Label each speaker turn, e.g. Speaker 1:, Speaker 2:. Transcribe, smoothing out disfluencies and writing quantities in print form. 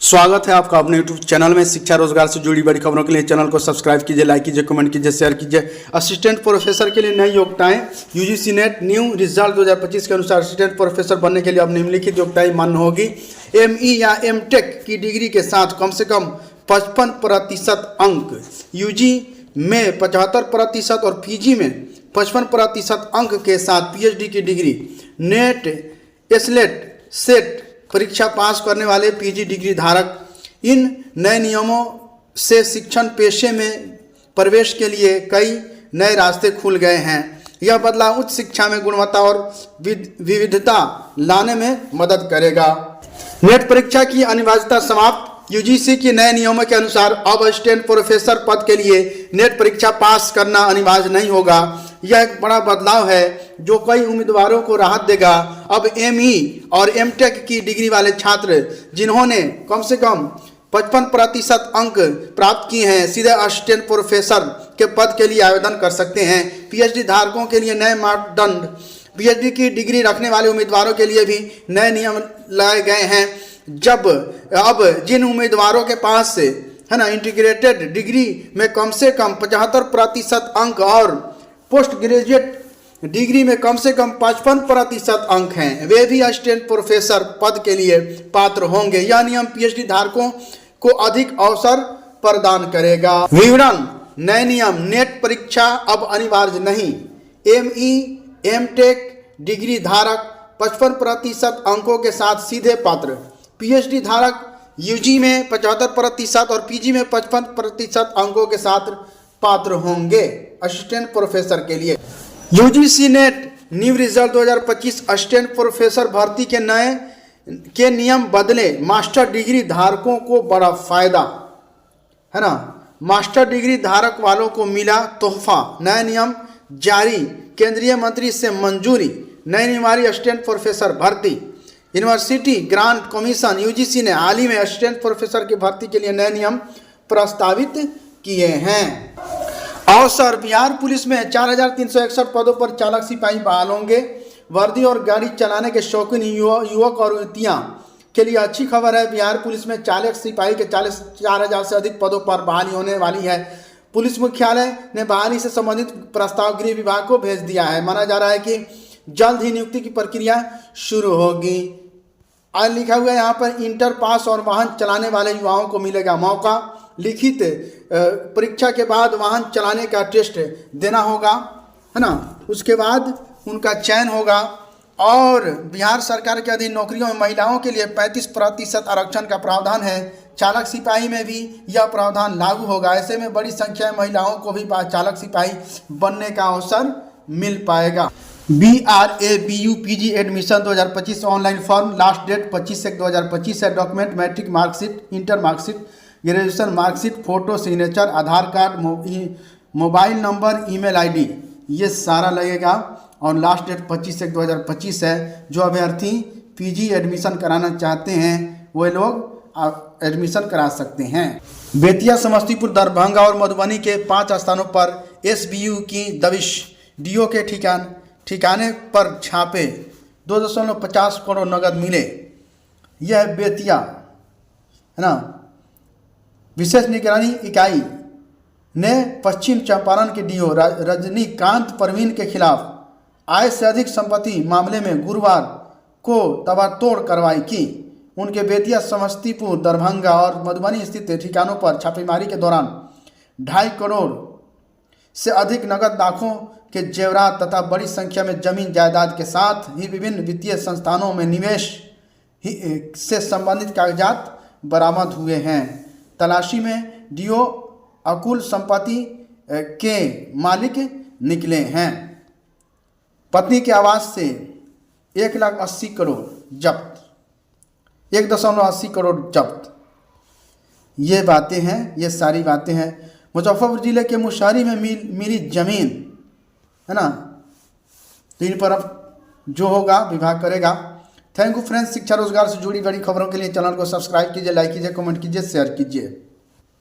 Speaker 1: स्वागत है आपका अपने YouTube चैनल में। शिक्षा रोजगार से जुड़ी बड़ी खबरों के लिए चैनल को सब्सक्राइब कीजिए, लाइक कीजिए, कमेंट कीजिए, शेयर कीजिए। असिस्टेंट प्रोफेसर के लिए नई योग्यताएं। यूजीसी नेट न्यू रिजल्ट 2025 के अनुसार असिस्टेंट प्रोफेसर बनने के लिए अब निम्नलिखित योग्यताएं मान्य होगी। ME या MTech की डिग्री के साथ कम से कम 55% अंक, यूजी में 75% और पीजी में 55% अंक के साथ PhD की डिग्री, नेट सेट परीक्षा पास करने वाले पीजी डिग्री धारक। इन नए नियमों से शिक्षण पेशे में प्रवेश के लिए कई नए रास्ते खुल गए हैं। यह बदलाव उच्च शिक्षा में गुणवत्ता और विविधता लाने में मदद करेगा। नेट परीक्षा की अनिवार्यता समाप्त। यूजीसी के नए नियमों के अनुसार अब असिस्टेंट प्रोफेसर पद के लिए नेट परीक्षा पास करना अनिवार्य नहीं होगा। यह एक बड़ा बदलाव है जो कई उम्मीदवारों को राहत देगा। अब ME और MTech की डिग्री वाले छात्र जिन्होंने कम से कम 55% अंक प्राप्त किए हैं सीधे असिस्टेंट प्रोफेसर के पद के लिए आवेदन कर सकते हैं। PhD धारकों के लिए नए मापदंड। PhD की डिग्री रखने वाले उम्मीदवारों के लिए भी नए नियम लाए गए हैं। अब जिन उम्मीदवारों के पास है ना इंटीग्रेटेड डिग्री में कम से कम 75% अंक और पोस्ट ग्रेजुएट डिग्री में कम से कम 55% अंक हैं, वे भी असिस्टेंट प्रोफेसर पद के लिए पात्र होंगे। यह नियम PhD धारकों को अधिक अवसर प्रदान करेगा। विवरण। नए नियम। नेट परीक्षा अब अनिवार्य नहीं। ME MTech डिग्री धारक 55% अंकों के साथ सीधे पात्र। PhD धारक यूजी में 75% और पीजी में 55% अंकों के साथ पात्र होंगे असिस्टेंट प्रोफेसर के लिए। UGC net new result 2025 assistant professor भर्ती के नियम बदले। मास्टर डिग्री धारकों को बड़ा फायदा, है ना। मास्टर डिग्री धारक वालों को मिला तोहफा। नया नियम जारी। केंद्रीय मंत्री से मंजूरी। नई नियमावली असिस्टेंट प्रोफेसर भर्ती। यूनिवर्सिटी ग्रांट कमीशन यूजीसी ने हाल ही में असिस्टेंट प्रोफेसर की भर्ती के लिए नए नियम प्रस्तावित किए हैं। अवसर। बिहार पुलिस में 4361 पदों पर चालक सिपाही बहाल होंगे। वर्दी और गाड़ी चलाने के शौकीन युवक और युवतियां के लिए अच्छी खबर है। बिहार पुलिस में चालक सिपाही के 4,000 से अधिक पदों पर बहाली होने वाली है। पुलिस मुख्यालय ने बहाली से संबंधित प्रस्ताव गृह विभाग को भेज दिया है। माना जा रहा है कि जल्द ही नियुक्ति की प्रक्रिया शुरू होगी। आज लिखा हुआ है यहाँ पर इंटर पास और वाहन चलाने वाले युवाओं को मिलेगा मौका। लिखित परीक्षा के बाद वाहन चलाने का टेस्ट देना होगा, है ना। उसके बाद उनका चयन होगा। और बिहार सरकार के अधीन नौकरियों में महिलाओं के लिए 35% आरक्षण का प्रावधान है। चालक सिपाही में भी यह प्रावधान लागू होगा। ऐसे में बड़ी संख्या में महिलाओं को भी चालक सिपाही बनने का अवसर मिल पाएगा। BRABU PG admission 2025 online form. Last date 25/1/2025 है। Document matric marksheet, inter marksheet, graduation marksheet, photo, signature, Aadhaar card, mobile number, email ID, ये सारा लगेगा। और लास्ट डेट 25/1/2025 है। जो अभ्यर्थी PG एडमिशन कराना चाहते हैं वो लोग एडमिशन करा सकते हैं। बेतिया, समस्तीपुर, दरभंगा और मधुबनी के 5 स्थानों पर SBU की दबिश। DO के ठिकाने पर छापे। 2.50 करोड़ नगद मिले। यह बेतिया, है ना। विशेष निगरानी इकाई ने पश्चिम चंपारण के DO रजनीकांत परवीन के खिलाफ आय से अधिक संपत्ति मामले में गुरुवार को तबातोड़ कार्रवाई की। उनके बेतिया, समस्तीपुर, दरभंगा और मधुबनी स्थित ठिकानों पर छापेमारी के दौरान 2.5 करोड़ से अधिक नगद लाखों के जेवरात तथा बड़ी संख्या में जमीन जायदाद के साथ ही विभिन्न वित्तीय संस्थानों में निवेश से संबंधित कागजात बरामद हुए हैं। तलाशी में DO अकुल संपत्ति के मालिक निकले हैं। पत्नी के आवास से 1,80,000 करोड़ जब्त। 1.80 करोड़ जब्त। ये बातें हैं, ये सारी बातें हैं। मुजफ्फरपुर जिले के मुशहरी में मिली जमीन, है ना। तो इन पर अब जो होगा विभाग करेगा। Thank you friends. शिक्षा रोजगार से जुड़ी बड़ी खबरों के लिए चैनल को सब्सक्राइब कीजिए, लाइक कीजिए, कमेंट कीजिए, शेयर कीजिए।